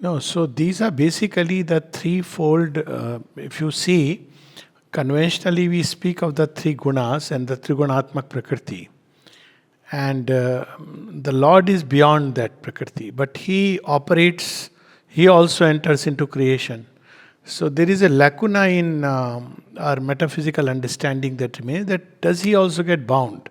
No, so these are basically the threefold. If you see, conventionally we speak of the three gunas and the Trigunatmak Prakriti. And the Lord is beyond that Prakriti, but He operates, He also enters into creation. So there is a lacuna in our metaphysical understanding that remains, that does He also get bound?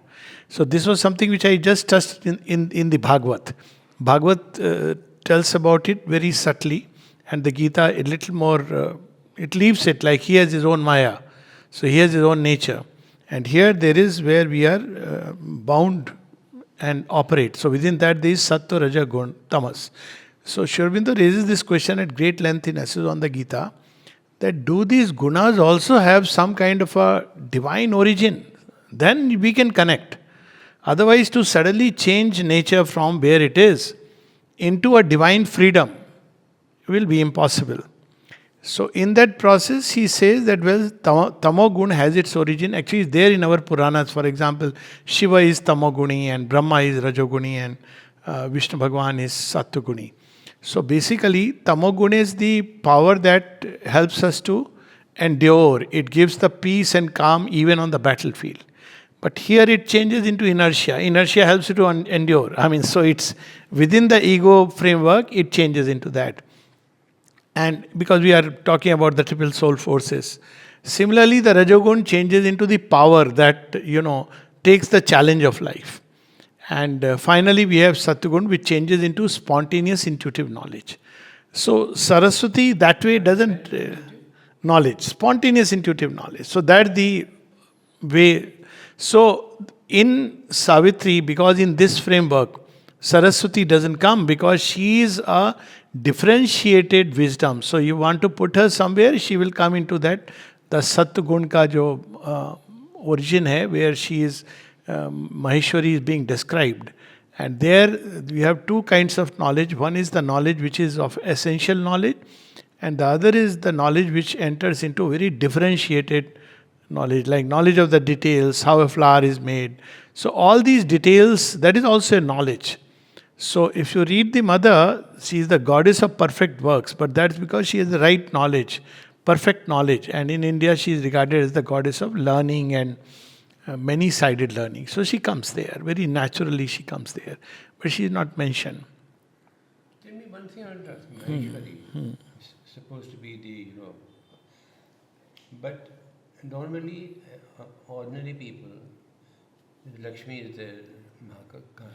So this was something which I just touched in the Bhagavad. Bhagavad tells about it very subtly, and the Gita a little more, it leaves it like He has His own Maya. So He has His own nature. And here there is where we are bound and operate. So within that there is Sattva, Raja, Gun, Tamas. So Shri Aurobindo raises this question at great length in Essays on the Gita, that do these gunas also have some kind of a divine origin? Then we can connect. Otherwise, to suddenly change nature from where it is into a divine freedom will be impossible. So in that process, he says that, well, Tamo has its origin. Actually, it's there in our Puranas. For example, Shiva is Tamoguni and Brahma is Rajoguni and Vishnu Bhagavan is Satyuguni. So basically, Tamoguna is the power that helps us to endure. It gives the peace and calm even on the battlefield. But here it changes into inertia. Inertia helps you to endure. I mean, so it's within the ego framework, it changes into that. And because we are talking about the triple soul forces. Similarly, the Rajogun changes into the power that, takes the challenge of life. And finally, we have Satyugun, which changes into spontaneous intuitive knowledge. So, Saraswati that way doesn't... knowledge, spontaneous intuitive knowledge. So, that's the way. So, in Savitri, because in this framework, Saraswati doesn't come because she is a differentiated wisdom. So, you want to put her somewhere, she will come into that. The Satyugun ka jo origin hai, where she is... Maheshwari is being described. And there we have two kinds of knowledge. One is the knowledge which is of essential knowledge, and the other is the knowledge which enters into very differentiated knowledge, like knowledge of the details, how a flower is made. So all these details, that is also a knowledge. So if you read the mother, she is the goddess of perfect works, but that's because she has the right knowledge, perfect knowledge. And in India, she is regarded as the goddess of learning and many-sided learning. So she comes there. Very naturally she comes there. But she is not mentioned. Tell me one thing on that. Maheshwari is supposed to be the, but normally ordinary people, Lakshmi is there,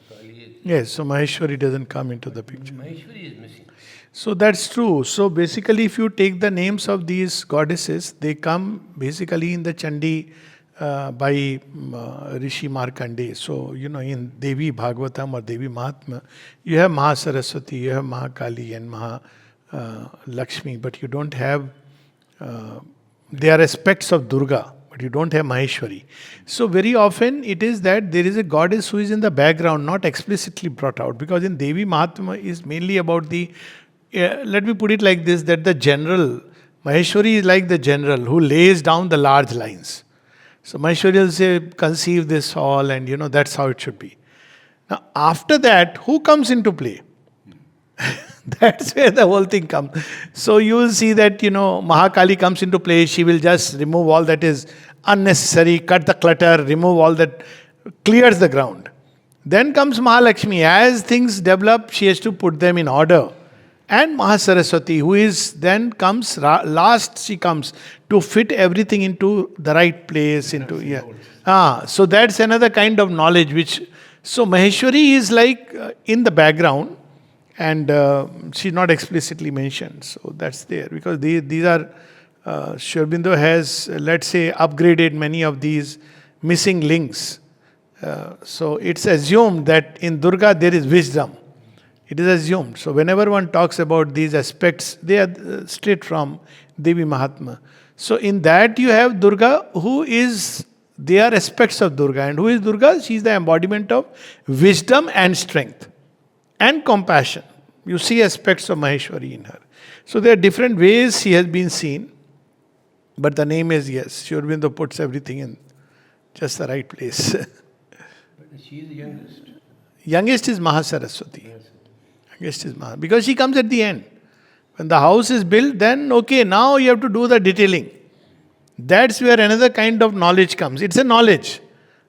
Kali is... Yes, so Maheshwari doesn't come into the picture. Maheshwari is missing. So that's true. So basically if you take the names of these goddesses, they come basically in the Chandi by Rishi Markandeya. So, in Devi Bhagavatam or Devi Mahatma, you have Mahasaraswati, you have Mahakali and Lakshmi, but you don't have, they are aspects of Durga, but you don't have Maheshwari. So very often it is that there is a goddess who is in the background, not explicitly brought out, because in Devi Mahatma is mainly about the, let me put it like this, that the general, Maheshwari is like the general who lays down the large lines. So Maheshwari will say, conceive this all, and that's how it should be. Now after that, who comes into play? That's where the whole thing comes. So you will see that, Mahakali comes into play. She will just remove all that is unnecessary, cut the clutter, remove all that, clears the ground. Then comes Mahalakshmi. As things develop, she has to put them in order. And Mahasaraswati, who is then comes last, she comes to fit everything into the right place. So that's another kind of knowledge which. So Maheshwari is like in the background, and she's not explicitly mentioned. So that's there because these are. Shri Aurobindo has, let's say, upgraded many of these missing links. So it's assumed that in Durga there is wisdom. It is assumed. So whenever one talks about these aspects, they are straight from Devi Mahatma. So in that you have Durga, they are aspects of Durga. And who is Durga? She is the embodiment of wisdom and strength and compassion. You see aspects of Maheshwari in her. So there are different ways she has been seen. But the name is, yes, Shri Aurobindo puts everything in just the right place. But she is the youngest. Youngest is Mahasaraswati. Yes. Youngest is Because she comes at the end. When the house is built, then okay, now you have to do the detailing. That's where another kind of knowledge comes. It's a knowledge,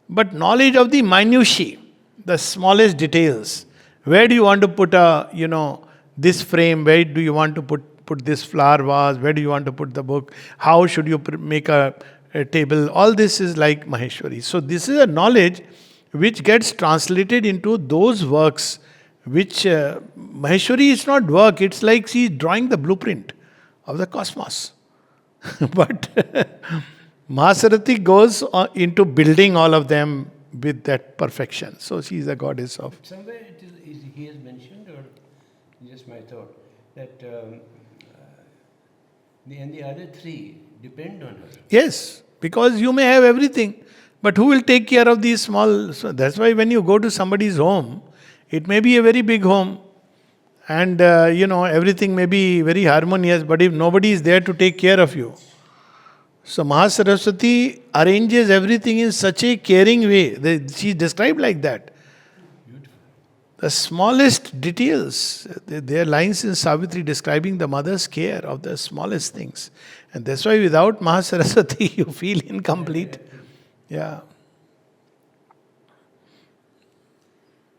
but knowledge of the minutiae, the smallest details. Where do you want to put this frame? Where do you want to put this flower vase? Where do you want to put the book? How should you make a table? All this is like Maheshwari. So this is a knowledge which gets translated into those works which Maheshwari is not work. It's like she's drawing the blueprint of the cosmos. But Mahasaraswati goes into building all of them with that perfection. So she is a goddess of. Somewhere he has mentioned, or just my thought, that the other three depend on her. Yes, because you may have everything, but who will take care of these small? So that's why when you go to somebody's home, it may be a very big home, and everything may be very harmonious, but if nobody is there to take care of you. So Mahasaraswati arranges everything in such a caring way. She is described like that. Beautiful. The smallest details. There are lines in Savitri describing the mother's care of the smallest things. And that's why without Mahasaraswati you feel incomplete. Yeah.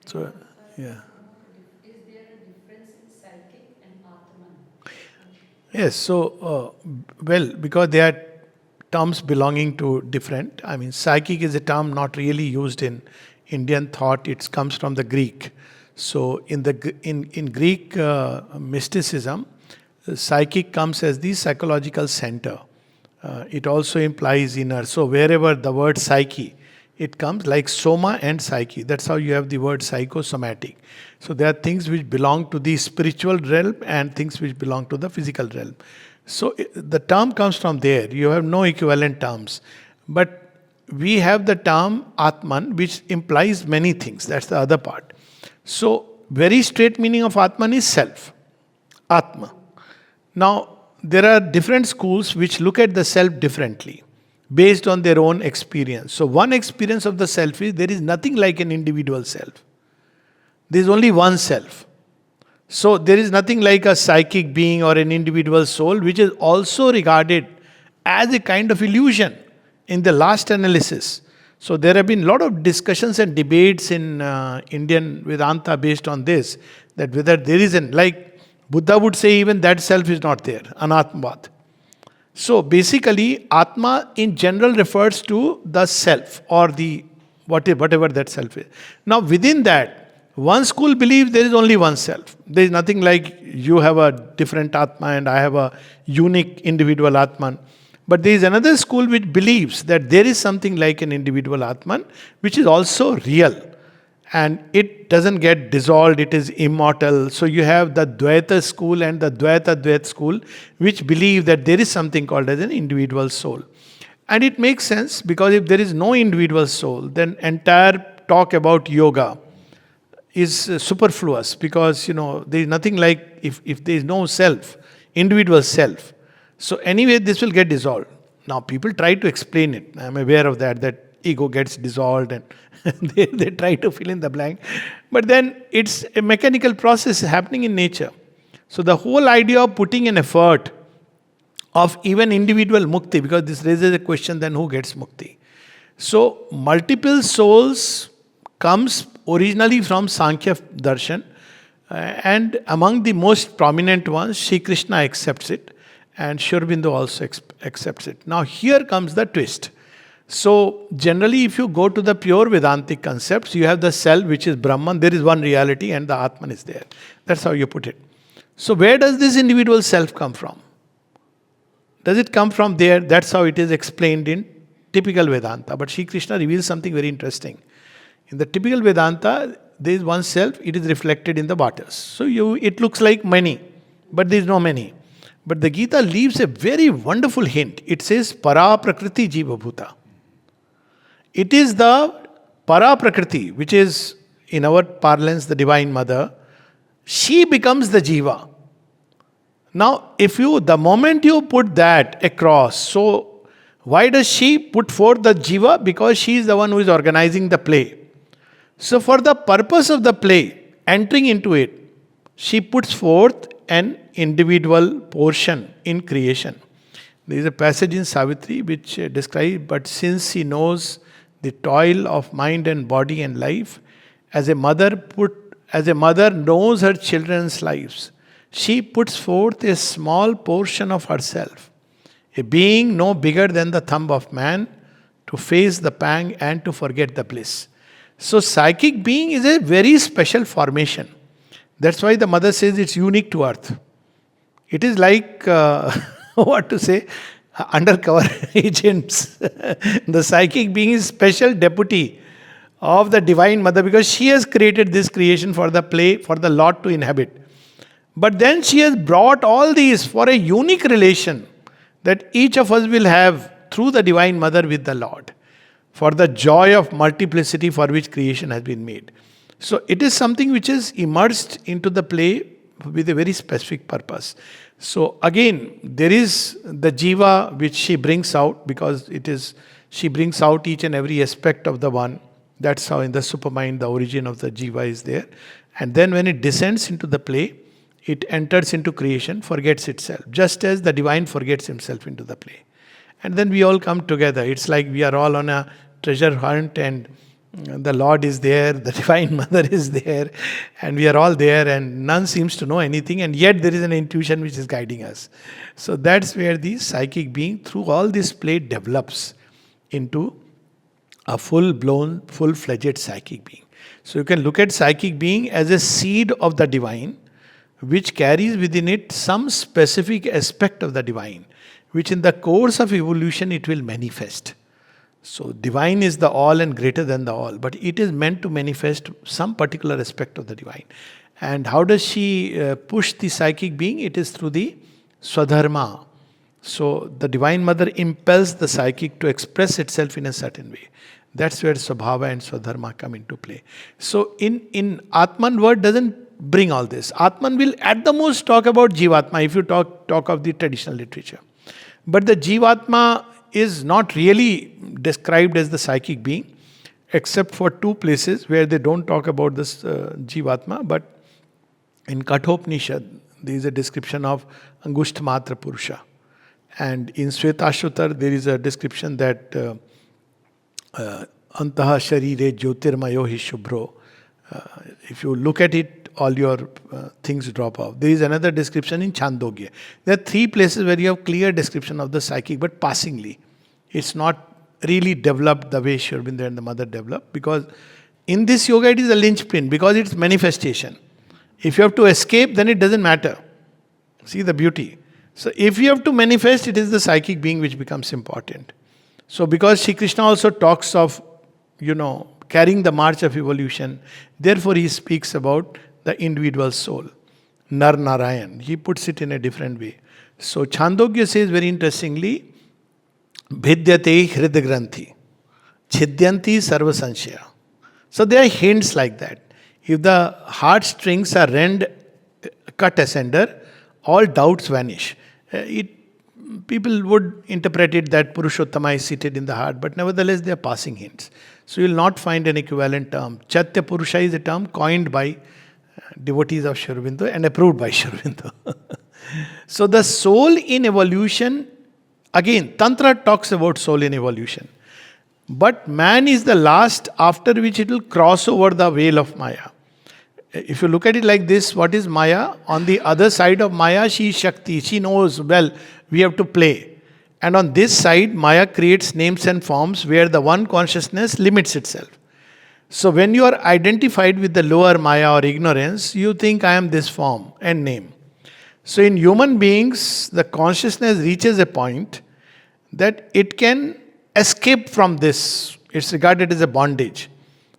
So, yeah. Is there a difference in psychic and atman? Yes, so, because they are terms belonging to different. I mean, psychic is a term not really used in Indian thought. It comes from the Greek. So, in Greek mysticism, psychic comes as the psychological center. It also implies inner. So, wherever the word psyche, it comes like soma and psyche. That's how you have the word psychosomatic. So, there are things which belong to the spiritual realm and things which belong to the physical realm. So, the term comes from there. You have no equivalent terms. But we have the term atman, which implies many things. That's the other part. So, very straight meaning of atman is self. Atma. Now, there are different schools which look at the self differently based on their own experience. So, one experience of the self is there is nothing like an individual self. There is only one self. So, there is nothing like a psychic being or an individual soul, which is also regarded as a kind of illusion in the last analysis. So, there have been a lot of discussions and debates in Indian Vedanta based on this, that whether there is like Buddha would say even that self is not there, anatmavad. So, basically, Atma in general refers to the self or the whatever that self is. Now, within that, one school believes there is only one self. There is nothing like you have a different Atma and I have a unique individual Atman. But there is another school which believes that there is something like an individual Atman, which is also real. And it doesn't get dissolved, it is immortal. So you have the Dvaita school and the Dvaita school, which believe that there is something called as an individual soul. And it makes sense, because if there is no individual soul, then entire talk about yoga is superfluous, because there is nothing like if there is no self, individual self. So anyway, this will get dissolved. Now people try to explain it. I am aware of that ego gets dissolved and they try to fill in the blank. But then it's a mechanical process happening in nature. So the whole idea of putting an effort of even individual mukti, because this raises a question, then who gets mukti? So multiple souls comes originally from Sankhya Darshan, and among the most prominent ones, Sri Krishna accepts it, and Aurobindo also accepts it. Now here comes the twist. So generally, if you go to the pure Vedantic concepts, you have the self, which is Brahman, there is one reality, and the Atman is there. That's how you put it. So where does this individual self come from? Does it come from there? That's how it is explained in typical Vedanta. But Sri Krishna reveals something very interesting. In the typical Vedanta, there is one self, it is reflected in the waters. So it looks like many, but there is no many. But the Gita leaves a very wonderful hint. It says, Para Prakriti Jiva Bhuta. It is the Para Prakriti, which is, in our parlance, the Divine Mother. She becomes the Jiva. Now, the moment you put that across, so why does she put forth the Jiva? Because she is the one who is organizing the play. So for the purpose of the play, entering into it, she puts forth an individual portion in creation. There is a passage in Savitri which describes, but since he knows the toil of mind and body and life, as a mother knows her children's lives, she puts forth a small portion of herself, a being no bigger than the thumb of man, to face the pang and to forget the bliss. So psychic being is a very special formation. That's why the mother says it's unique to earth. It is like, what to say, undercover agents. The psychic being is special deputy of the Divine Mother because she has created this creation for the play, for the Lord to inhabit. But then she has brought all these for a unique relation that each of us will have through the Divine Mother with the Lord, for the joy of multiplicity for which creation has been made. So it is something which is immersed into the play with a very specific purpose. So again, there is the jiva which she brings out, because she brings out each and every aspect of the one. That's how in the Supermind the origin of the jiva is there. And then when it descends into the play, it enters into creation, forgets itself, just as the divine forgets himself into the play. And then we all come together. It's like we are all on a treasure hunt, and the Lord is there, the Divine Mother is there, and we are all there, and none seems to know anything, and yet there is an intuition which is guiding us. So that's where the psychic being, through all this play, develops into a full-blown, full-fledged psychic being. So you can look at psychic being as a seed of the divine, which carries within it some specific aspect of the divine, which in the course of evolution it will manifest. So divine is the all and greater than the all, but it is meant to manifest some particular aspect of the divine. And how does she push the psychic being? It is through the swadharma. So the Divine Mother impels the psychic to express itself in a certain way. That's where Swabhava and Swadharma come into play. So in Atman word doesn't bring all this. Atman will at the most talk about Jivatma if you talk of the traditional literature. But the Jivatma is not really described as the psychic being, except for two places where they don't talk about this Jivatma. But in Kathopanishad, there is a description of Angushtmatra Purusha. And in Svetashvatar, there is a description that Antaha Sharire Jyotirmayo hi Shubhro. If you look at it, all your things drop off. There is another description in Chandogya. There are three places where you have clear description of the psychic, but passingly. It's not really developed the way Shri Aurobindo and the mother developed, because in this yoga it is a linchpin, because it's manifestation. If you have to escape, then it doesn't matter. See the beauty. So if you have to manifest, it is the psychic being which becomes important. So because Shri Krishna also talks of, carrying the march of evolution, therefore he speaks about the individual soul, Nar Narayan. He puts it in a different way. So Chandogya says very interestingly, Bhidyate Hridagranthi, Chidyanti Sarva Sanshaya. So there are hints like that. If the heartstrings are cut asunder, all doubts vanish. People would interpret it that Purushottama is seated in the heart, but nevertheless they are passing hints. So you will not find an equivalent term. Chatya Purusha is a term coined by devotees of Shri Aurobindo and approved by Shri Aurobindo. So the soul in evolution, again, Tantra talks about soul in evolution. But man is the last after which it will cross over the veil of Maya. If you look at it like this, what is Maya? On the other side of Maya, she is Shakti. She knows, well, we have to play. And on this side, Maya creates names and forms where the one consciousness limits itself. So when you are identified with the lower Maya or ignorance, you think I am this form and name. So in human beings, the consciousness reaches a point that it can escape from this. It's regarded as a bondage.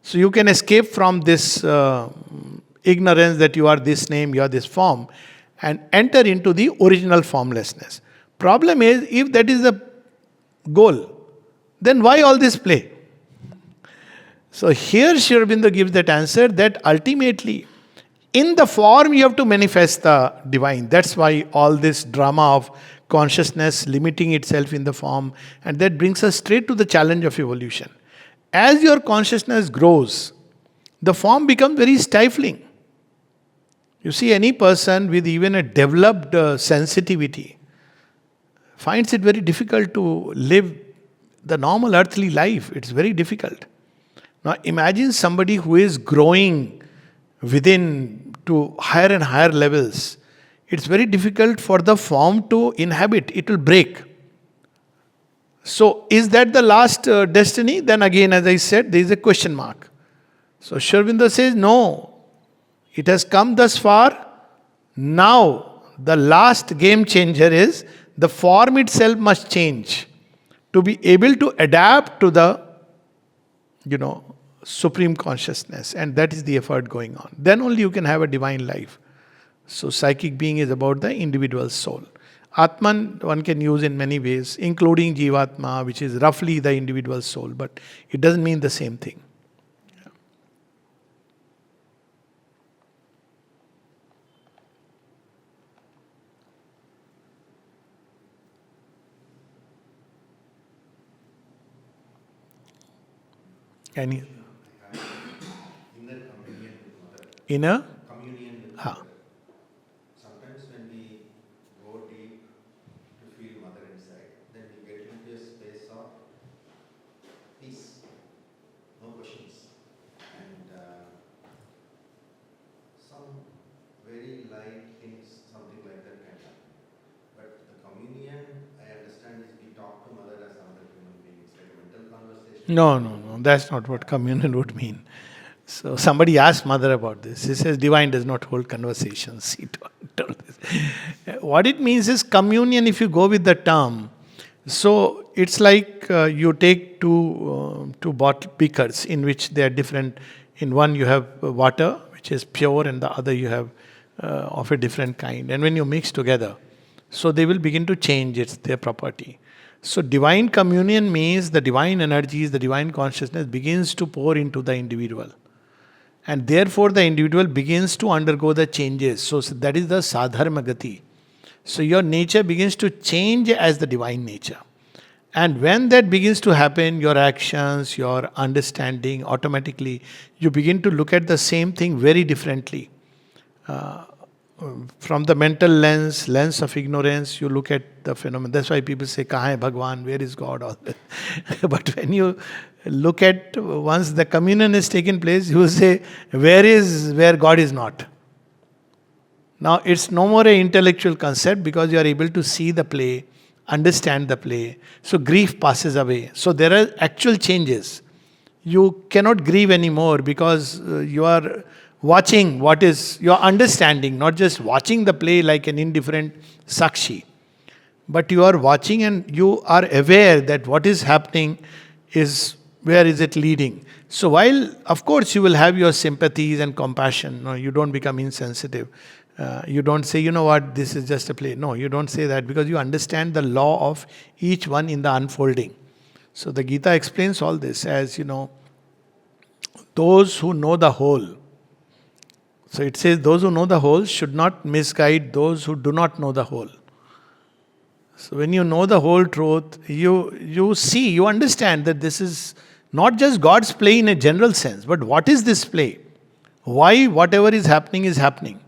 So you can escape from this ignorance that you are this name, you are this form, and enter into the original formlessness. Problem is, if that is the goal, then why all this play? So here Shri Aurobindo gives that answer, that ultimately in the form you have to manifest the divine. That's why all this drama of consciousness limiting itself in the form, and that brings us straight to the challenge of evolution. As your consciousness grows, the form becomes very stifling. You see, any person with even a developed sensitivity finds it very difficult to live the normal earthly life. It's very difficult. Now, imagine somebody who is growing within to higher and higher levels. It's very difficult for the form to inhabit, it will break. So, is that the last destiny? Then again, as I said, there is a question mark. So, Shri Aurobindo says, no, it has come thus far. Now, the last game changer is the form itself must change to be able to adapt to the, supreme consciousness. And that is the effort going on. Then only you can have a divine life. So, psychic being is about the individual soul. Atman one can use in many ways, including Jivatma, which is roughly the individual soul, but it doesn't mean the same thing. Any inner communion with ha. mother. Sometimes when we go deep to feel mother inside, then we get into a space of peace, no questions, and some very light hints, something like that can happen. But the communion, I understand, is we talk to mother as another human being. It's like a mental conversation. No. That's not what communion would mean. So somebody asked Mother about this. He says, divine does not hold conversations. He told this. What it means is communion, if you go with the term. So it's like you take two bottle beakers in which they are different. In one you have water, which is pure, and the other you have of a different kind. And when you mix together, so they will begin to change their property. So divine communion means the divine energies, the divine consciousness begins to pour into the individual. And therefore the individual begins to undergo the changes. So that is the sadharma gati. So your nature begins to change as the divine nature. And when that begins to happen, your actions, your understanding, automatically you begin to look at the same thing very differently. From the mental lens of ignorance, you look at the phenomenon. That's why people say, "Kahan hai Bhagwan? Where is God?" All that. But when you look at, once the communion has taken place, you will say, where God is not? Now it's no more an intellectual concept because you are able to see the play, understand the play. So grief passes away. So there are actual changes. You cannot grieve anymore because you are watching what is your understanding, not just watching the play like an indifferent sakshi. But you are watching and you are aware that what is happening is, where is it leading? So while, of course, you will have your sympathies and compassion, no, you don't become insensitive. You don't say, you know what, this is just a play. No, you don't say that because you understand the law of each one in the unfolding. So the Gita explains all this as, those who know the whole. So it says those who know the whole should not misguide those who do not know the whole. So when you know the whole truth, you see, you understand that this is not just God's play in a general sense, but what is this play? Why whatever is happening.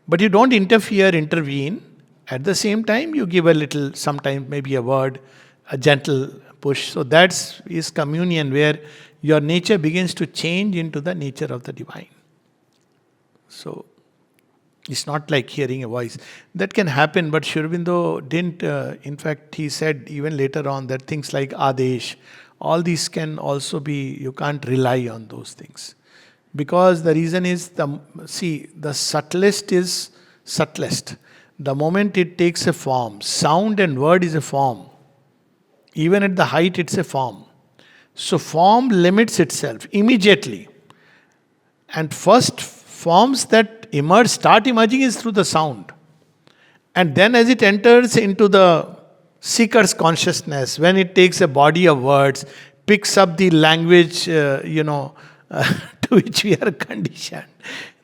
But you don't intervene. At the same time, you give a little, sometimes maybe a word, a gentle push. So that is communion where your nature begins to change into the nature of the divine. So it's not like hearing a voice. That can happen, but Shri Aurobindo didn't. In fact, he said even later on that things like Adesh, all these can also be, you can't rely on those things. Because the reason is, the subtlest is subtlest. The moment it takes a form, sound and word is a form. Even at the height, it's a form. So form limits itself immediately. And first forms that start emerging is through the sound. And then as it enters into the seeker's consciousness, when it takes a body of words, picks up the language, to which we are conditioned,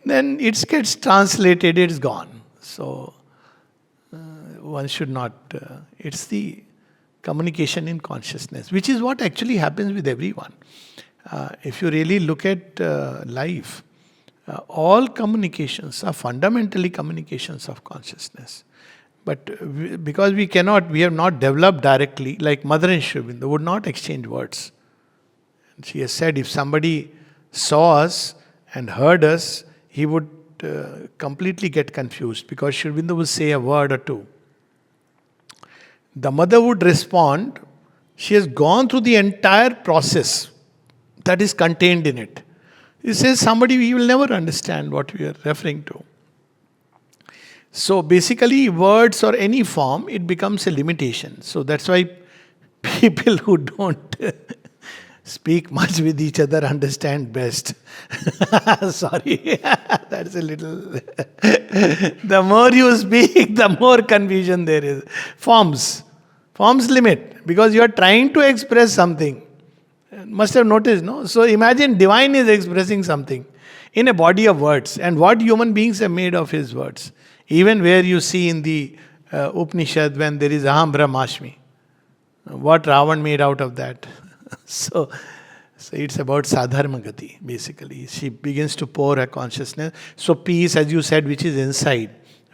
then it gets translated, it's gone. So one should not, it's the communication in consciousness, which is what actually happens with everyone. If you really look at life, All communications are fundamentally communications of consciousness. But because we have not developed directly, like Mother and Shri Aurobindo would not exchange words. And she has said if somebody saw us and heard us, he would completely get confused because Shri Aurobindo would say a word or two. The mother would respond, she has gone through the entire process that is contained in it. He says somebody we will never understand what we are referring to. So basically, words or any form, it becomes a limitation. So that's why people who don't speak much with each other understand best. Sorry, that's a little. The more you speak, the more confusion there is. Forms limit because you are trying to express something. Must have noticed, no? So imagine divine is expressing something in a body of words, and what human beings are made of his words. Even where you see in the Upanishad when there is Aham Brahmasmi, what Ravan made out of that. So it's about Sadharma Gati, basically. She begins to pour her consciousness. So peace, as you said, which is inside,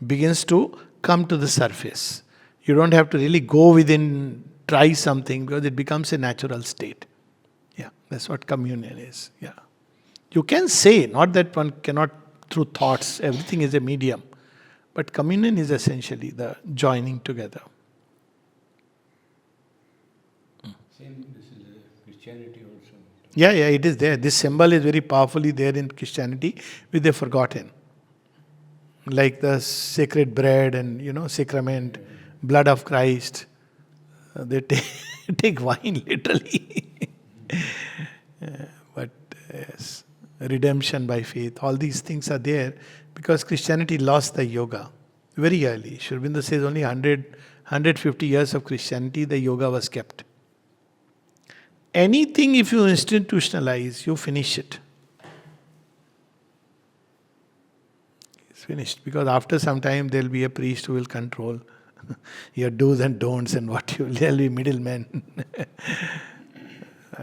begins to come to the surface. You don't have to really go within, try something, because it becomes a natural state. Yeah, that's what communion is. Yeah. You can say, not that one cannot through thoughts, everything is a medium. But communion is essentially the joining together. Same, this is Christianity also. Yeah, it is there. This symbol is very powerfully there in Christianity, which they've forgotten. Like the sacred bread and, sacrament, blood of Christ. They take wine literally. But yes, redemption by faith, all these things are there because Christianity lost the yoga very early. Shri Aurobindo says only 150 years of Christianity, the yoga was kept. Anything if you institutionalize, you finish it. It's finished because after some time there will be a priest who will control your do's and don'ts and what you will. There will be middlemen.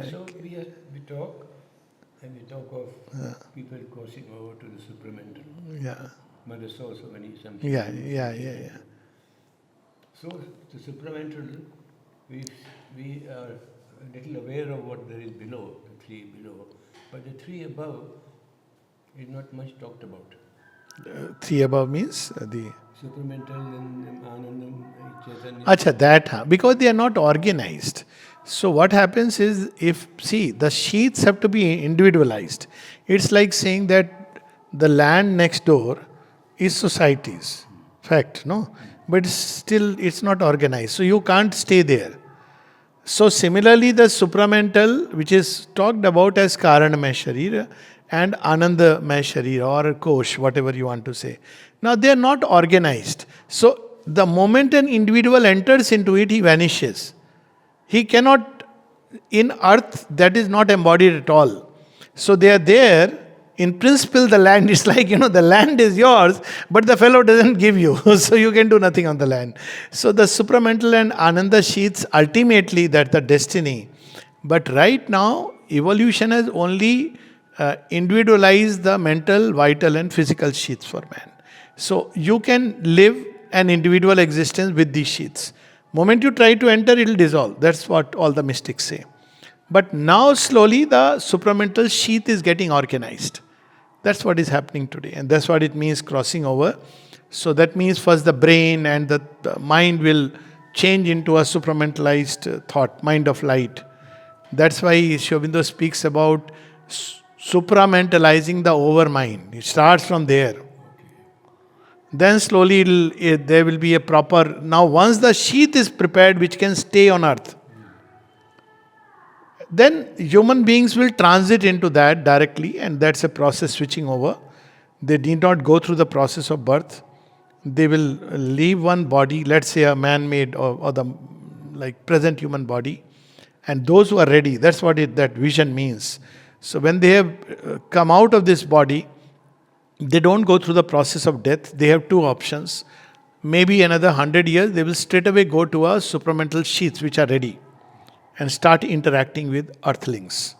So we talk of people crossing over to the supramental. Yeah. But there's also many some. Yeah. So the supramental, we are a little aware of what there is below, the three below, but the three above is not much talked about. Three above means the. Supramental and Anandam, Chaitanya. Acha, that, because they are not organized. So what happens is, the sheaths have to be individualized. It's like saying that the land next door is society's. Fact, no? But still, it's not organized. So you can't stay there. So similarly, the supramental, which is talked about as Karanamaya Sharira and Anandamaya Sharira or Kosh, whatever you want to say. Now they are not organized. So the moment an individual enters into it, he vanishes. He cannot, in earth, that is not embodied at all. So they are there. In principle, the land is like, the land is yours, but the fellow doesn't give you. So you can do nothing on the land. So the supramental and Ananda sheaths, ultimately, that's the destiny. But right now, evolution has only individualized the mental, vital and physical sheaths for man. So you can live an individual existence with these sheaths. Moment you try to enter, it will dissolve. That's what all the mystics say. But now slowly the supramental sheath is getting organized. That's what is happening today. And that's what it means crossing over. So that means first the brain and the mind will change into a supramentalized thought, mind of light. That's why Shri Aurobindo speaks about supramentalizing the overmind. It starts from there. Then slowly there will be a proper... Now once the sheath is prepared which can stay on earth, then human beings will transit into that directly, and that's a process switching over. They need not go through the process of birth. They will leave one body, let's say a man-made or the present human body, and those who are ready, that's what that vision means. So when they have come out of this body, they don't go through the process of death. They have two options. Maybe another 100 years, they will straight away go to a supramental sheaths which are ready and start interacting with earthlings.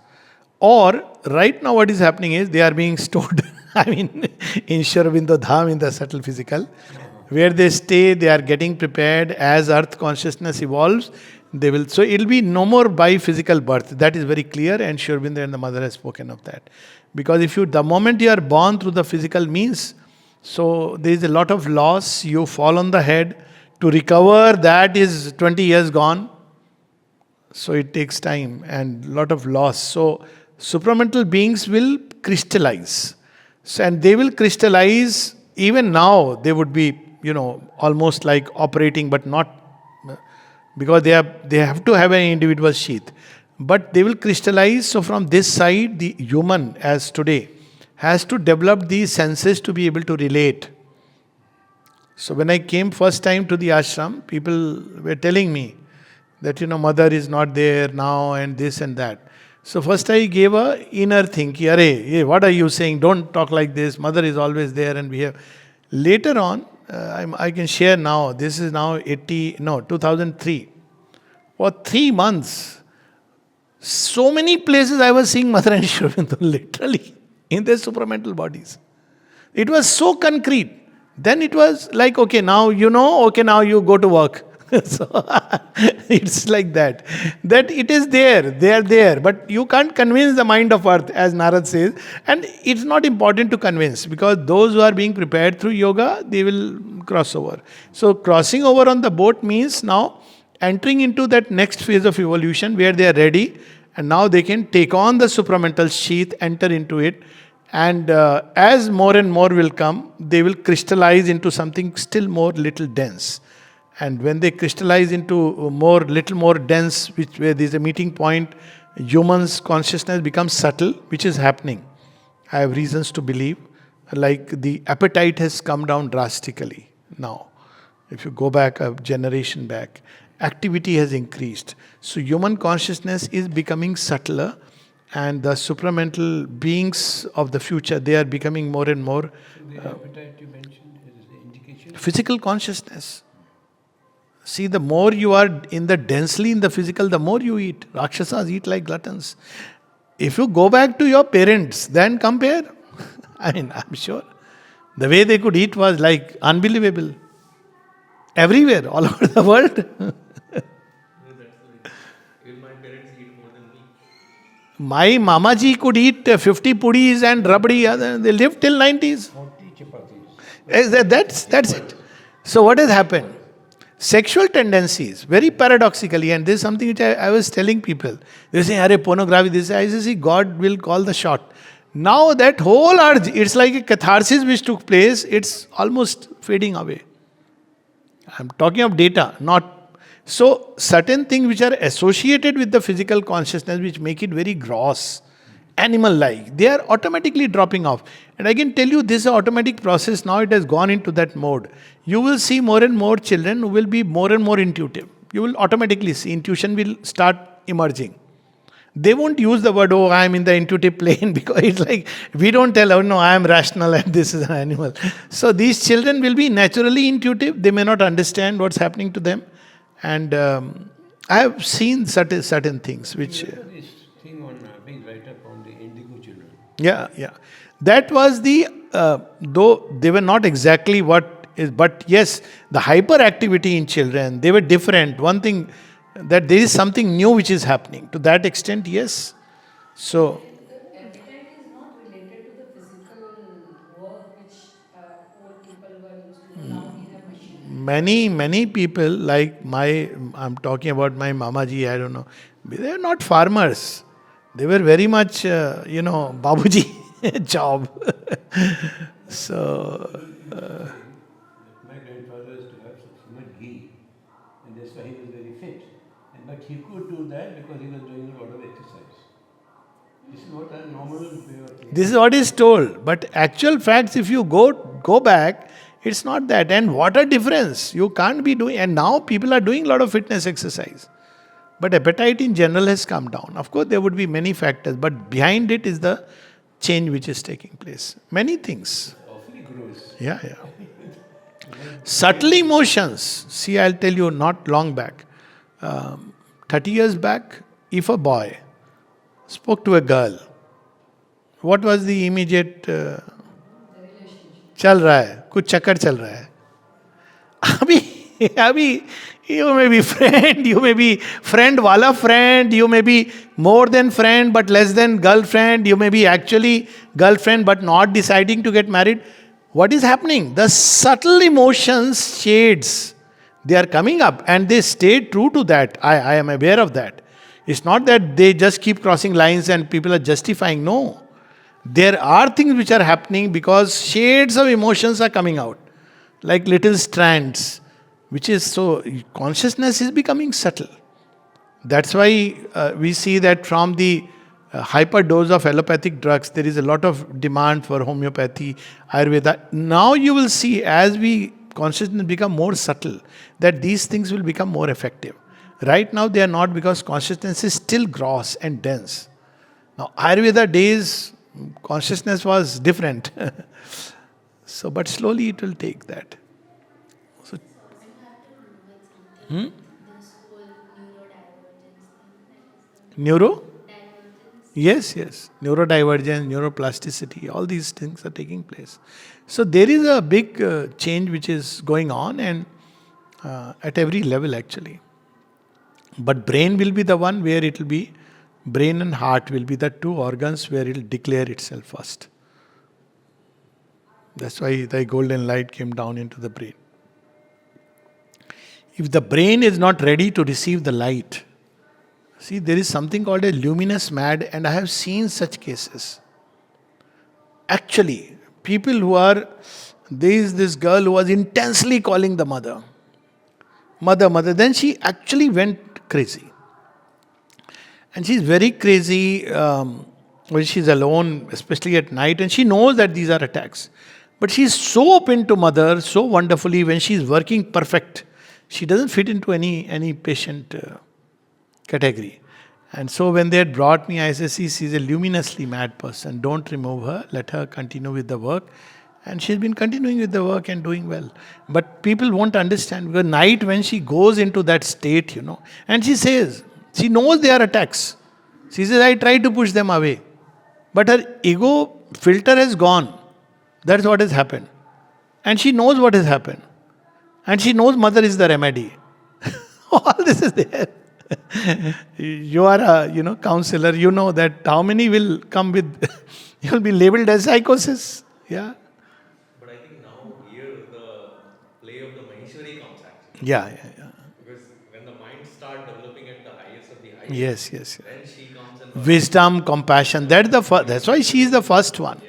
Or, right now what is happening is they are being stored I mean, in Aurobindo Dham, in the subtle physical, where they stay, they are getting prepared as earth consciousness evolves. They will. So it'll be no more by physical birth. That is very clear, and Sri Aurobindo and the mother has spoken of that. Because if you, the moment you are born through the physical means, so there is a lot of loss. You fall on the head. To recover that is 20 years gone. So it takes time and lot of loss. So supramental beings will crystallize. So, and they will crystallize even now. They would be, almost like operating, but not because they have to have an individual sheath. But they will crystallize. So from this side, the human as today has to develop these senses to be able to relate. So when I came first time to the ashram, people were telling me that mother is not there now and this and that. So first I gave a inner thing, ki, "Arey, what are you saying? Don't talk like this. Mother is always there and we have." Later on, I can share now. This is now 2003. For 3 months, so many places I was seeing Mother and Shri Aurobindo literally in their supramental bodies. It was so concrete. Then it was like, okay, now okay, now you go to work. So it's like that. That it is there, they are there. But you can't convince the mind of earth, as Narad says. And it's not important to convince, because those who are being prepared through yoga, they will cross over. So crossing over on the boat means now entering into that next phase of evolution where they are ready. And now they can take on the supramental sheath, enter into it. And as more and more will come, they will crystallize into something still more little dense. And when they crystallize into little more dense, where there is a meeting point, humans' consciousness becomes subtle, which is happening. I have reasons to believe, like the appetite has come down drastically now. If you go back a generation back, activity has increased. So human consciousness is becoming subtler. And the supramental beings of the future, they are becoming more and more. The appetite you mentioned is the indication. Physical consciousness. See, the more you are densely in the physical, the more you eat. Rakshasas eat like gluttons. If you go back to your parents, then compare. I mean, I'm sure. The way they could eat was like unbelievable. Everywhere, all over the world. My mamaji could eat 50 pudis and rabdi. They lived till 90s. 40 chapatis. That's it. So what has happened? Sexual tendencies, very paradoxically, and this is something which I was telling people. They say, "Arey, pornography," this. I say, "See, God will call the shot." Now that whole urge, it's like a catharsis which took place, it's almost fading away. I'm talking of data, not. So, certain things which are associated with the physical consciousness, which make it very gross, animal-like, they are automatically dropping off. And I can tell you, this is an automatic process. Now it has gone into that mode. You will see more and more children who will be more and more intuitive. You will automatically see, intuition will start emerging. They won't use the word, "Oh, I am in the intuitive plane," because it's like, we don't tell, "Oh no, I am rational and this is an animal." So these children will be naturally intuitive. They may not understand what's happening to them. And I have seen certain things which. This thing on being right up on the indigo children. Yeah. That was though they were not exactly what is, but yes, the hyperactivity in children, they were different. One thing, that there is something new which is happening. To that extent, yes. So. The appetite is not related to the physical work which old people were used to do. Now we have machines. Many people, like I'm talking about my mamaji, I don't know, they are not farmers. They were very much, babuji job. So. My grandfather used to have so much ghee, and that's why he was very fit. But he could do that because he was doing a lot of exercise. This is what a normal way of thinking. This is what is told. But actual facts, if you go back, it's not that. And what a difference. You can't be doing. And now people are doing a lot of fitness exercise. But appetite in general has come down. Of course, there would be many factors. But behind it is the change which is taking place. Many things. Awfully gross. Yeah. Subtle emotions. See, I'll tell you, not long back. 30 years back, if a boy spoke to a girl, what was the immediate चल रहा है, कुछ चक्कर चल रहा है. अभी you may be friend, you may be friend wala friend, you may be more than friend but less than girlfriend, you may be actually girlfriend but not deciding to get married. What is happening? The subtle emotions, shades, they are coming up and they stay true to that. I am aware of that. It's not that they just keep crossing lines and people are justifying. No. There are things which are happening because shades of emotions are coming out. Like little strands, which is so, consciousness is becoming subtle. That's why we see that from the hyperdose of allopathic drugs, there is a lot of demand for homeopathy, Ayurveda. Now you will see, as we consciousness become more subtle, that these things will become more effective. Right now they are not, because consciousness is still gross and dense. Now Ayurveda days, consciousness was different. So, but slowly it will take that. So, This whole neurodivergence thing. neuro? Divergence. Yes. Neurodivergence, neuroplasticity, all these things are taking place. So there is a big change which is going on, and at every level actually. But brain will be the one where it will be, brain and heart will be the two organs where it will declare itself first. That's why the golden light came down into the brain. If the brain is not ready to receive the light, see, there is something called a luminous mad, and I have seen such cases. Actually, people who are, there is this girl who was intensely calling the mother. Mother. Then she actually went crazy. And she's very crazy when she's alone, especially at night, and she knows that these are attacks. But she's so open to mother, so wonderfully, when she's working perfect. She doesn't fit into any patient category. And so when they had brought me, I said, see, she's a luminously mad person. Don't remove her. Let her continue with the work. And she's been continuing with the work and doing well. But people won't understand. Because night when she goes into that state, and she says, she knows they are attacks. She says, I try to push them away. But her ego filter has gone. That's what has happened. And she knows what has happened. And she knows mother is the remedy. All this is there. You are a counselor, you know that how many will come with, you'll be labeled as psychosis. Yeah. But I think now here the play of the Maheshwari comes actually. Yeah. Because when the mind starts developing at the highest of the highest, Yes. then she comes and Wisdom, compassion, that's why she is the first one.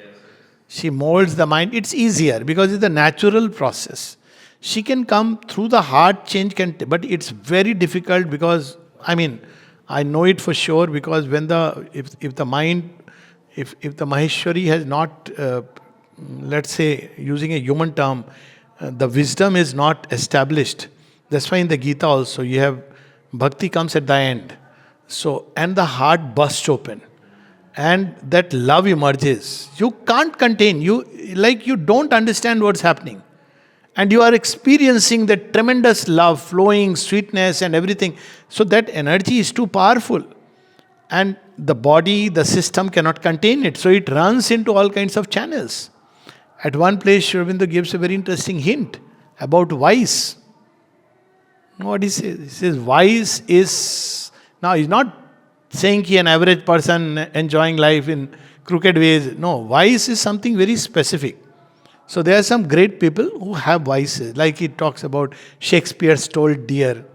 She molds the mind. It's easier because it's a natural process. She can come through the heart change, but it's very difficult because, I know it for sure, because when if the Maheshwari has not, let's say, using a human term, the wisdom is not established. That's why in the Gita also you have bhakti comes at the end. So, and the heart bursts open. And that love emerges. You can't contain. You don't understand what's happening. And you are experiencing that tremendous love, flowing, sweetness and everything. So that energy is too powerful. And the body, the system cannot contain it. So it runs into all kinds of channels. At one place, Shri Aurobindo gives a very interesting hint about vice. What he says? He says, vice is... Now, he's not saying an average person enjoying life in crooked ways. No, vice is something very specific. So there are some great people who have vices. Like he talks about Shakespeare stole deer.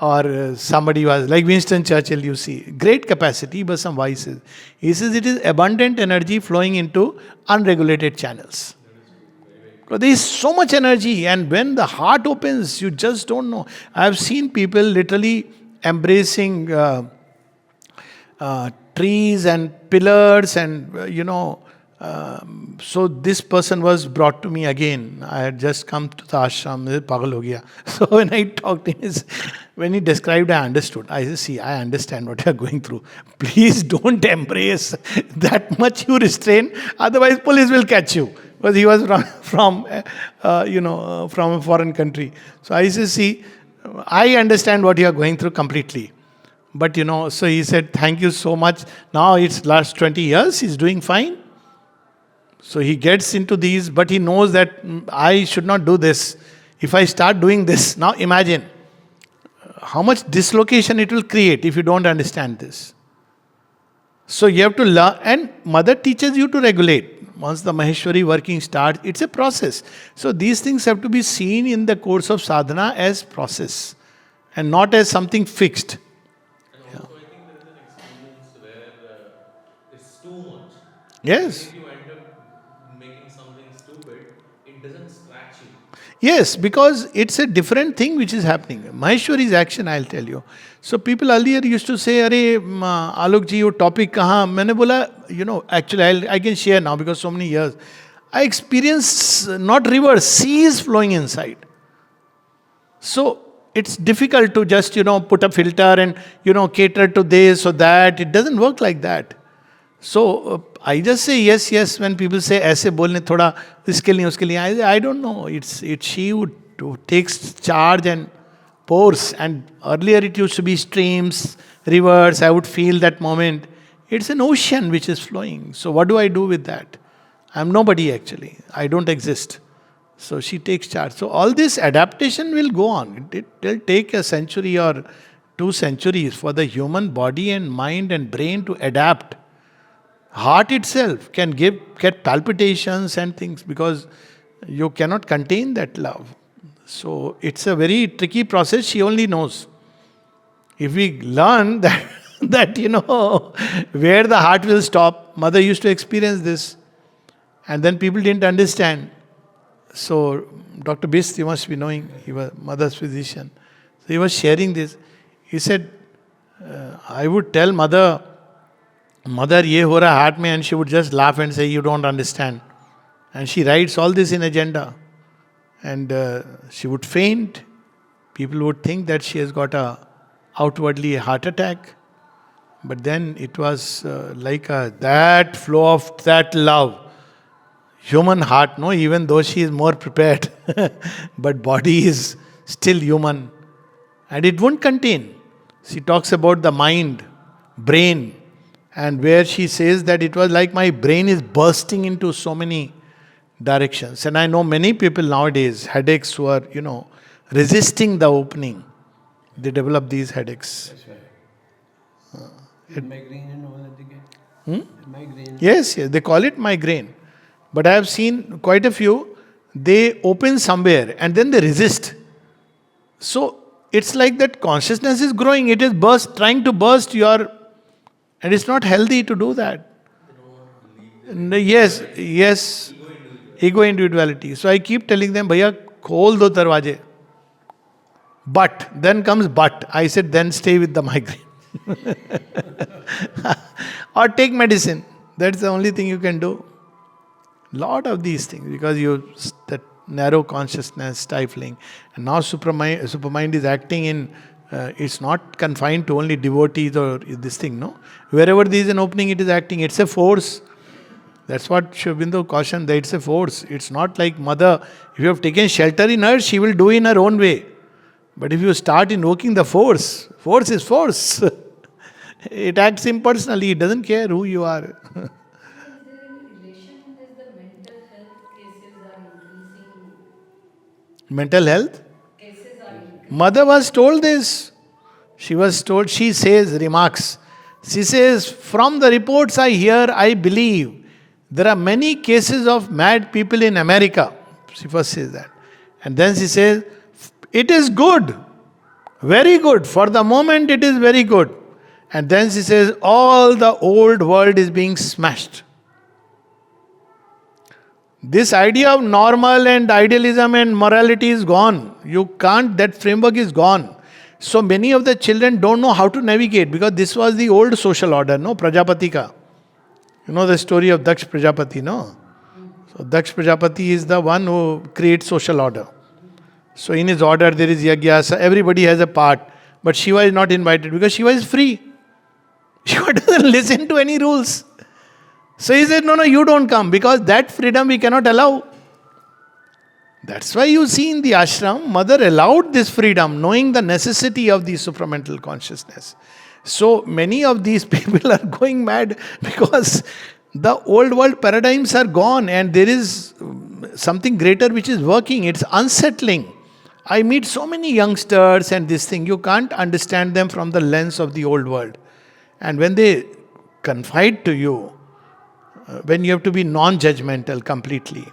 Or somebody was, like Winston Churchill, you see. Great capacity, but some vices. He says it is abundant energy flowing into unregulated channels. Because there is so much energy, and when the heart opens, you just don't know. I have seen people literally embracing trees and pillars and, so this person was brought to me again. I had just come to the ashram, pagal ho gaya. So when I talked to him, when he described, I understood. I said, see, I understand what you are going through. Please don't embrace that much, you restrain, otherwise police will catch you. Because he was from a foreign country. So I said, see, I understand what you are going through completely. But so he said, thank you so much. Now it's last 20 years, he's doing fine. So he gets into these, but he knows that I should not do this. If I start doing this, now imagine how much dislocation it will create if you don't understand this. So you have to learn, and mother teaches you to regulate. Once the Maheshwari working starts, it's a process. So these things have to be seen in the course of sadhana as process and not as something fixed. And also, I think there is an experience where it's too much. Yes. If you end up making something stupid, it doesn't scratch you. Yes, because it's a different thing which is happening. Maheshwari's action, I'll tell you. So people earlier used to say, "Arey, Alok ji, your topic kahan?" मैंने बोला, actually I can share now because so many years. I experience not rivers, seas flowing inside. So it's difficult to just, put a filter and, cater to this or that. It doesn't work like that. So I just say yes when people say ऐसे बोलने थोड़ा इसके लिए उसके लिए I don't know. It's she who takes charge and pours. And earlier it used to be streams, rivers. I would feel that moment. It's an ocean which is flowing. So what do I do with that? I'm nobody actually. I don't exist. So she takes charge. So all this adaptation will go on. It will take a century or 2 centuries for the human body and mind and brain to adapt. Heart itself can get palpitations and things because you cannot contain that love. So it's a very tricky process. She only knows. If we learn that where the heart will stop, mother used to experience this, and then people didn't understand. So Dr. Bist, you must be knowing, he was mother's physician. So he was sharing this. He said, I would tell mother, ye ho raha heart mein, and she would just laugh and say, you don't understand. And she writes all this in agenda. And she would faint. People would think that she has got outwardly a heart attack. But then it was like that flow of that love. Human heart, no, even though she is more prepared. But body is still human. And it won't contain. She talks about the mind, brain. And where she says that it was like my brain is bursting into so many directions. And I know many people nowadays, headaches who are, resisting the opening. They develop these headaches. That's right. Migraine and all that they get. Migraine. Yes, they call it migraine. But I have seen quite a few, they open somewhere and then they resist. So it's like that consciousness is growing, it is trying to burst your. And it's not healthy to do that. Yes. Ego individuality. So I keep telling them, Bhaiya, khol do darwaje. But, then comes but. I said, then stay with the migraine. Or take medicine. That's the only thing you can do. Lot of these things, because that narrow consciousness, stifling. And now Supermind is acting in, it's not confined to only devotees or this thing, no? Wherever there is an opening, it is acting. It's a force. That's what Aurobindo cautioned, that it's a force. It's not like mother. If you have taken shelter in her, she will do in her own way. But if you start invoking the force is force. It acts impersonally. It doesn't care who you are. Is there any relation in this? The mental health cases are increasing. Mental health? Cases are increasing. Mother was told this. She says, remarks. She says, from the reports I hear, I believe there are many cases of mad people in America. She first says that. And then she says, it is good. Very good. For the moment, it is very good. And then she says, all the old world is being smashed. This idea of normal and idealism and morality is gone. That framework is gone. So many of the children don't know how to navigate because this was the old social order, no? Prajapati ka. You know the story of Daksh Prajapati, no? So Daksh Prajapati is the one who creates social order. So in his order there is yajna, everybody has a part. But Shiva is not invited because Shiva is free. Shiva doesn't listen to any rules. So he said, no, you don't come because that freedom we cannot allow. That's why you see in the ashram, mother allowed this freedom, knowing the necessity of the supramental consciousness. So many of these people are going mad because The old world paradigms are gone and there is something greater which is working. It's unsettling. I meet so many youngsters and this thing, you can't understand them from the lens of the old world. And when they confide to you, when you have to be non-judgmental completely,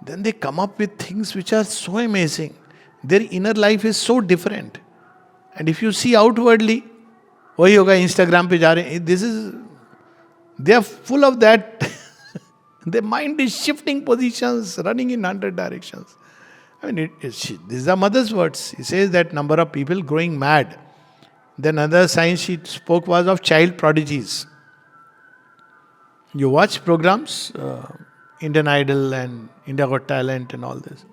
then they come up with things which are so amazing. Their inner life is so different. And if you see outwardly, वही होगा Instagram पे जा रहे हैं, this is, they are full of that. Their mind is shifting positions, running in 100 directions. I mean, these are mother's words. He says that number of people growing mad. Then another sign she spoke was of child prodigies. You watch programs, Indian Idol and India Got Talent and all this.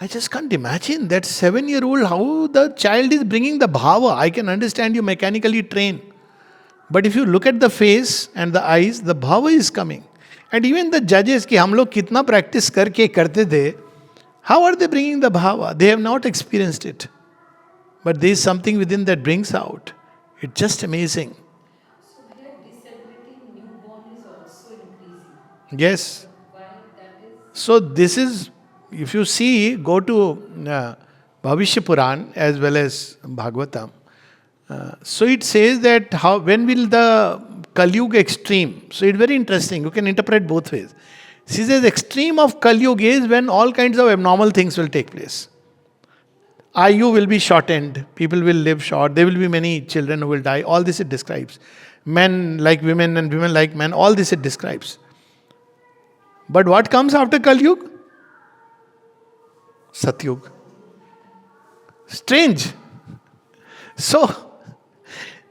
I just can't imagine that 7-year-old, how the child is bringing the bhava. I can understand you mechanically train. But if you look at the face and the eyes, the bhava is coming. And even the judges, कि हम लोग कितना practice करके करते थे, how are they bringing the bhava? They have not experienced it. But there is something within that brings out. It's just amazing. So here disability in newborn is also increasing. Yes. Why that is? So this is, if you see, go to Bhavishya Puran as well as Bhagavatam. So it says that when will the Kaliyug extreme? So it's very interesting. You can interpret both ways. She says extreme of Kaliyug is when all kinds of abnormal things will take place. Ayu will be shortened. People will live short. There will be many children who will die. All this it describes. Men like women and women like men. All this it describes. But what comes after Kaliyug? Satyug. Strange. So,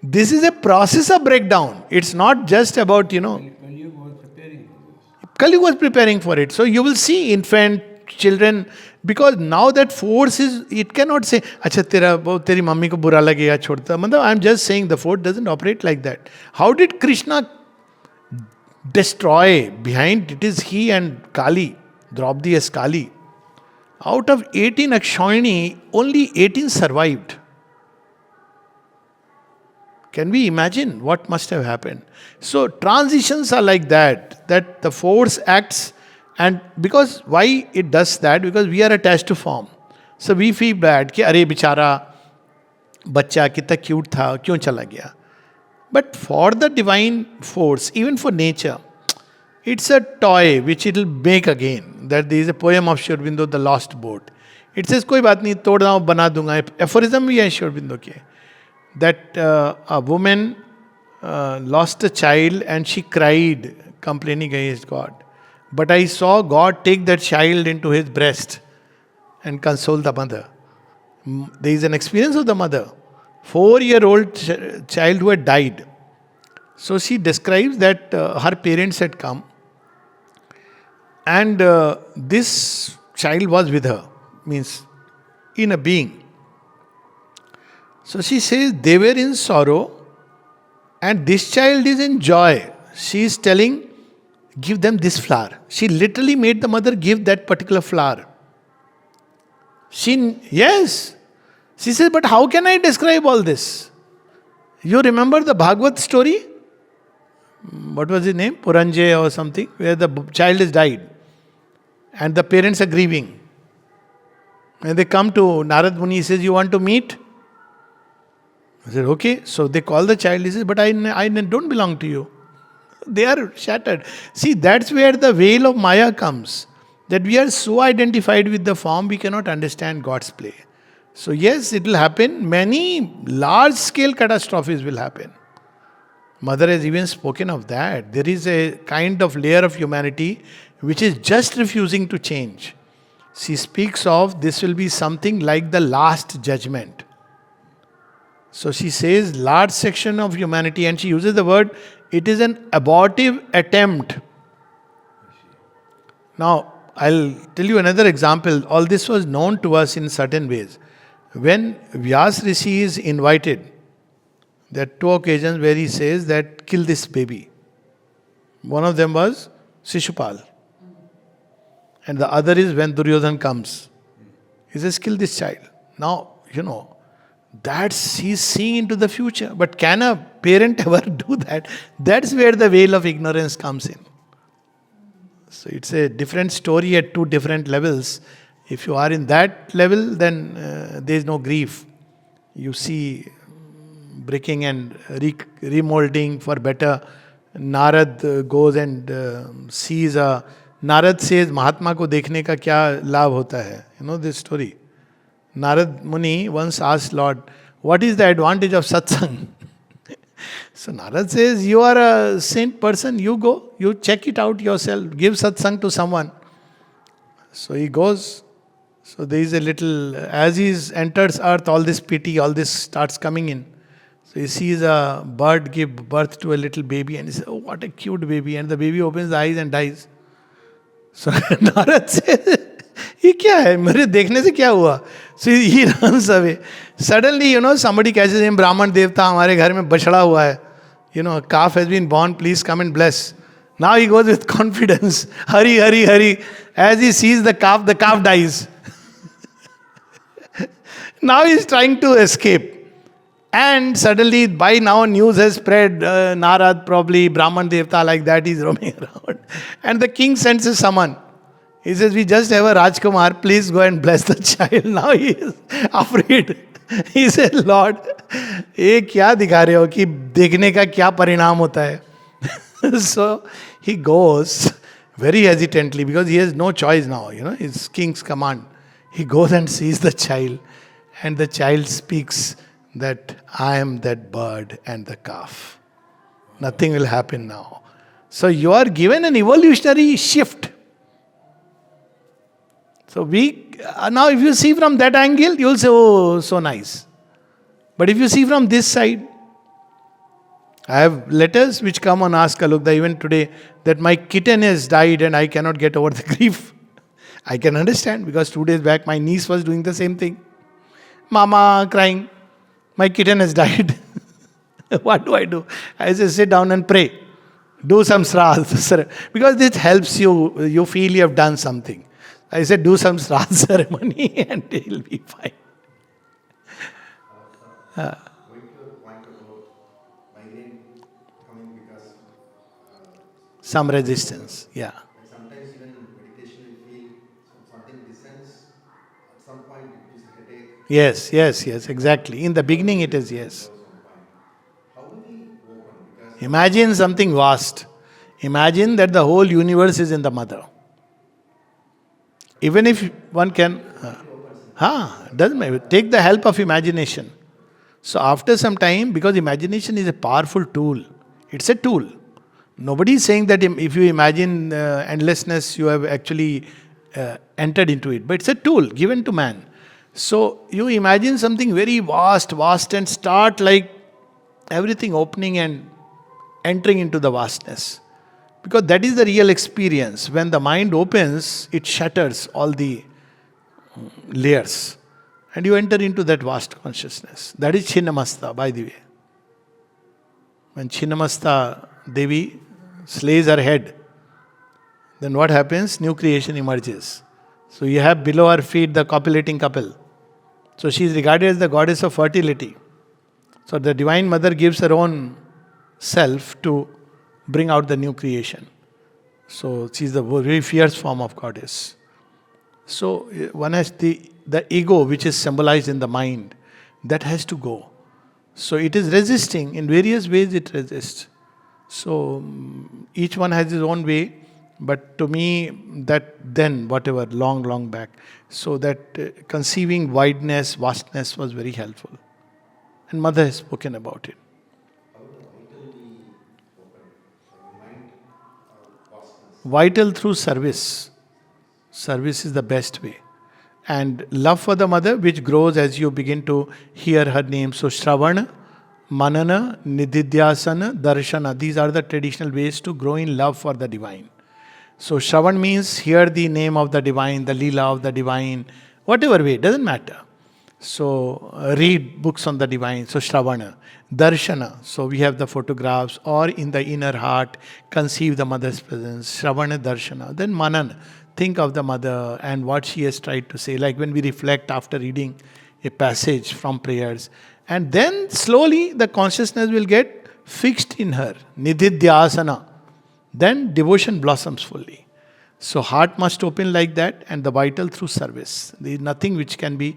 this is a process of breakdown. It's not just about, Kaliyug was preparing for this. Kaliyug was preparing for it. So you will see infant, children, because now that force is, it cannot say, अच्छा तेरी mummy को बुरा लगेगा छोड़ता. मतलब I'm just saying the force doesn't operate like that. How did Krishna destroy? Behind it is he and Kali, Draupadi as Kali. Out of 18 Akshayani, only 18 survived. Can we imagine what must have happened? So transitions are like that the force acts, and because why it does that? Because we are attached to form. So we feel bad कि अरे बेचारा बच्चा कितना cute था क्यों चला गया? But for the divine force, even for nature, it's a toy which it will make again. That there is a poem of Shri Aurobindo, The Lost Boat. It says कोई बात नहीं तोड़ दाऊँ बना दूंगा. Aphorism भी है Shri Aurobindo के. That a woman lost a child and she cried, complaining against God. But I saw God take that child into his breast and console the mother. There is an experience of the mother. 4-year-old child who had died. So she describes that her parents had come and this child was with her, means in a being. So she says they were in sorrow and this child is in joy. She is telling, give them this flower. She literally made the mother give that particular flower. Yes. She says, but how can I describe all this? You remember the Bhagavad story? What was his name? Puranjay or something, where the child has died. And the parents are grieving. And they come to Narad Muni, he says, you want to meet? I said, okay. So they call the child, he says, but I don't belong to you. They are shattered. See, that's where the veil of Maya comes. That we are so identified with the form, we cannot understand God's play. So yes, it will happen. Many large-scale catastrophes will happen. Mother has even spoken of that. There is a kind of layer of humanity which is just refusing to change. She speaks of this will be something like the last judgment. So she says large section of humanity, and she uses the word, it is an abortive attempt. Now, I'll tell you another example. All this was known to us in certain ways. When Vyas Rishi is invited, there are 2 occasions where he says that kill this baby. One of them was Shishupal. And the other is when Duryodhan comes. He says kill this child. Now, He's seeing into the future. But can a parent ever do that? That's where the veil of ignorance comes in. So it's a different story at two different levels. If you are in that level, then there is no grief. You see breaking and remolding for better. Narad goes and sees a... Narad says, Mahatma ko dekhne ka kya labh hota hai? You know this story. Narad Muni once asked Lord, what is the advantage of satsang? So Narad says, you are a saint person, you go, you check it out yourself, give satsang to someone. So he goes. So there is a little, as he enters earth, all this pity, all this starts coming in. So he sees a bird give birth to a little baby and he says, oh, what a cute baby. And the baby opens the eyes and dies. So Narad says, ये क्या है मेरे देखने से क्या हुआ? So he runs away. Suddenly, somebody catches him, Brahman Devta, हमारे घर में बछड़ा हुआ है. A calf has been born, please come and bless. Now he goes with confidence. Hurry, hurry, hurry. As he sees the calf dies. Now he is trying to escape. And suddenly, by now, news has spread. Narad, probably Brahman Devta, like that, is roaming around. And the king sends a summon. He says, we just have a Rajkumar, please go and bless the child. Now he is afraid. He said, Lord, ये क्या दिखा रहे हो कि देखने का क्या परिणाम होता है? So he goes very hesitantly because he has no choice now, his king's command. He goes and sees the child, and the child speaks that I am that bird and the calf. Nothing will happen now. So you are given an evolutionary shift. So now if you see from that angle, you will say, oh, so nice. But if you see from this side, I have letters which come on Ask Kaliyug even today that my kitten has died and I cannot get over the grief. I can understand because 2 days back my niece was doing the same thing. Mama crying, my kitten has died. What do? I say sit down and pray. Do some sraddh. Because this helps you. You feel you have done something. I said, do some sraddh ceremony and it will be fine. Going to the point about migraine coming because Some resistance, yeah. like sometimes even in meditation you feel something descends. At some point it is a headache. Yes, exactly. In the beginning it is, yes. How do we open? Because Imagine something vast. Imagine that the whole universe is in the mother. Even if one can... doesn't matter. Take the help of imagination. So after some time, because imagination is a powerful tool. It's a tool. Nobody is saying that if you imagine endlessness, you have actually entered into it. But it's a tool given to man. So you imagine something very vast and start like everything opening and entering into the vastness. Because that is the real experience. When the mind opens, it shatters all the layers. And you enter into that vast consciousness. That is Chinnamasta, by the way. When Chinnamasta Devi slays her head, then what happens? New creation emerges. So you have below her feet the copulating couple. So she is regarded as the goddess of fertility. So the Divine Mother gives her own self to bring out the new creation. So she is the very fierce form of goddess. So one has the ego which is symbolized in the mind, that has to go. So it is resisting, in various ways it resists. So each one has his own way, but to me that then, whatever, long back, so that conceiving wideness, vastness was very helpful. And Mother has spoken about it. Vital through service. Service is the best way. And love for the mother, which grows as you begin to hear her name. So Shravana, Manana, Nididhyasana, Darshana. These are the traditional ways to grow in love for the divine. So Shravan means hear the name of the divine, the Leela of the divine, whatever way, doesn't matter. So read books on the divine. So Shravana. Darshana. So we have the photographs, or in the inner heart, conceive the mother's presence. Shravana, Darshana. Then Manan. Think of the mother and what she has tried to say. Like when we reflect after reading, a passage from prayers. And then slowly the consciousness will get fixed in her. Nididhyasana. Then devotion blossoms fully. So heart must open like that, and the vital through service. There is nothing which can be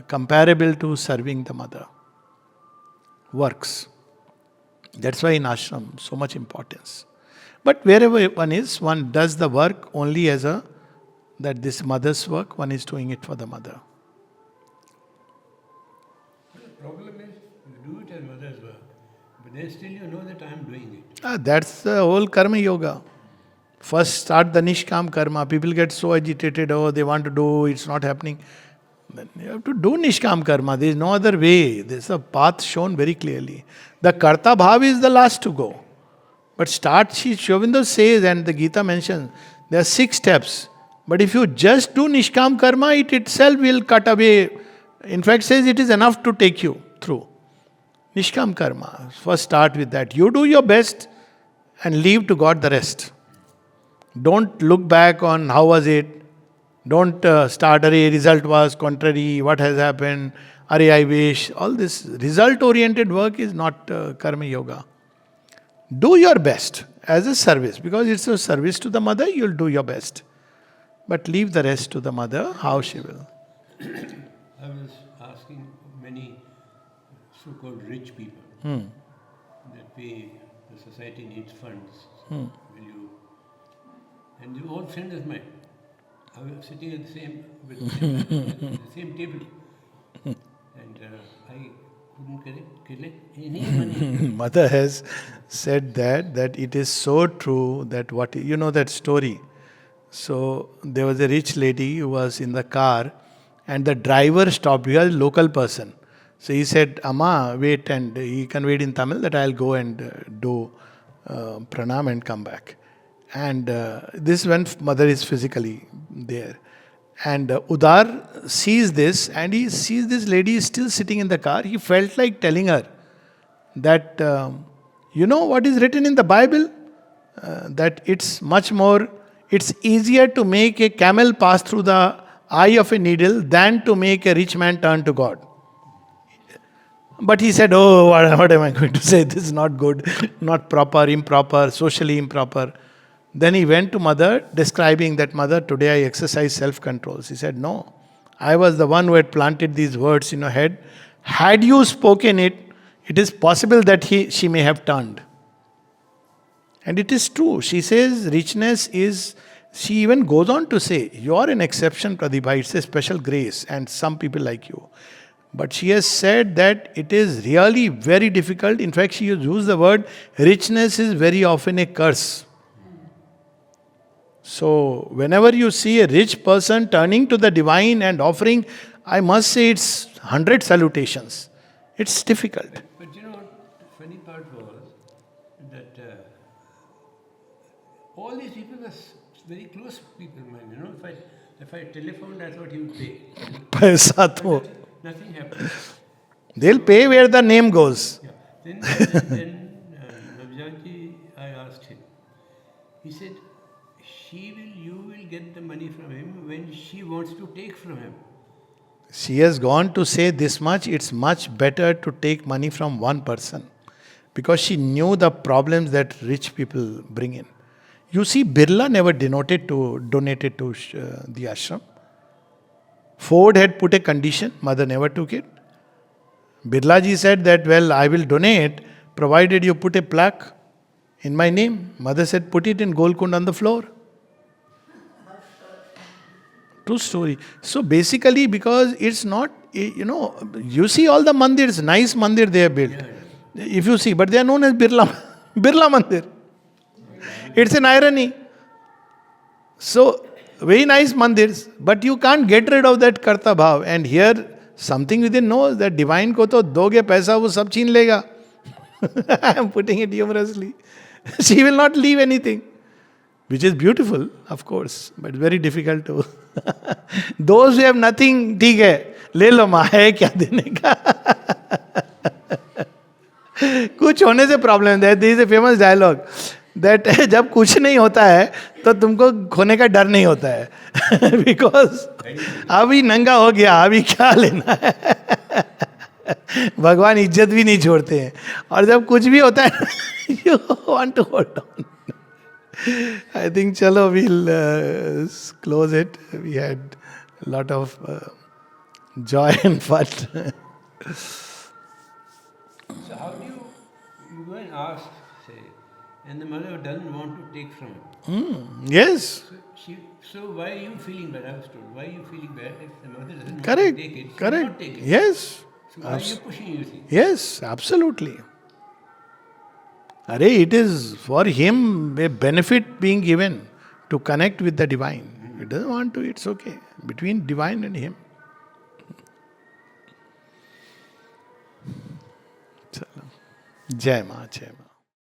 comparable to serving the mother. Works. That's why in ashram so much importance. But wherever one is, one does the work only as that this mother's work, one is doing it for the mother. The problem is, you do it as mother's work, but then still you know that I am doing it. That's the whole karma yoga. First start the nishkam karma. People get so agitated, oh, they want to do, it's not happening. Then you have to do nishkam karma. There is no other way. There is a path shown very clearly. The karta bhav is the last to go. But start, Shri Aurobindo says, and the Gita mentions, there are 6 steps. But if you just do nishkam karma, it itself will cut away. In fact, says it is enough to take you through. Nishkam karma. First start with that. You do your best and leave to God the rest. Don't look back on how was it. Don't start, result was contrary, what has happened, I wish. All this result-oriented work is not karma yoga. Do your best as a service, because it's a service to the mother, you'll do your best. But leave the rest to the mother, how she will. I was asking many so-called rich people that the society needs funds. Will you? And they were all friends of mine. I was sitting at the same table, and I couldn't collect any money. Mother has said that it is so true that what you know that story. So there was a rich lady who was in the car, and the driver stopped. He was a local person. So he said, Amma, wait, and he conveyed in Tamil that I'll go and do pranam and come back. And this when mother is physically there. And Udar sees this, and he sees this lady is still sitting in the car. He felt like telling her that, you know what is written in the Bible? That it's easier to make a camel pass through the eye of a needle than to make a rich man turn to God. But he said, oh, what am I going to say? This is not good, not proper, improper, socially improper. Then he went to mother, describing that, Mother, today I exercise self-control. She said, no, I was the one who had planted these words in her head. Had you spoken it, it is possible that she may have turned. And it is true. She says richness is, she even goes on to say, you are an exception, Pradibha, it's a special grace and some people like you. But she has said that it is really very difficult. In fact, she used the word, richness is very often a curse. So, whenever you see a rich person turning to the divine and offering, I must say it's 100 salutations. It's difficult. But you know what the funny part was? That all these people are very close people, man. You know, if I telephoned, I thought he would pay. Paisa to. Nothing happened. They'll pay where the name goes. Yeah. Then Navjatji, I asked him. He said, you will get the money from him when she wants to take from him. She has gone to say this much, it's much better to take money from one person. Because she knew the problems that rich people bring in. You see, Birla never donated to the ashram. Ford had put a condition, mother never took it. Birla ji said that, well, I will donate provided you put a plaque in my name. Mother said, put it in Golkund on the floor. True story. So basically, because it's not, you see all the mandirs, nice mandir they have built. Yeah. If you see, but they are known as Birla Mandir. It's an irony. So, very nice mandirs, but you can't get rid of that karta bhav. And here, something within knows that divine ko to doge paisa, wo sab chhin lega. I am putting it humorously. She will not leave anything. Which is beautiful, of course, but very difficult to. Those who have nothing, ठीक है, ले लो माँ, है क्या देने का? कुछ होने से problem है. There is a famous dialogue. That जब कुछ नहीं होता है तो तुमको खोने का डर नहीं होता है बिकॉज अभी नंगा हो गया, अभी क्या लेना है भगवान इज्जत भी नहीं छोड़ते हैं. और जब कुछ भी होता है you want to hold on. I think chalo we'll close it. We had a lot of joy and fun. So how do you go and ask, say, and the mother doesn't want to take from it. Yes, So why are you feeling bad? I was told, why are you feeling bad if the mother doesn't want correct, to take it? She will correct. not take it. Yes, So why are you pushing, you see? yes, absolutely. Arey, it is for him a benefit being given to connect with the divine. He doesn't want to, it's okay. Between divine and him. Chalo. Jai Ma, Jai Ma.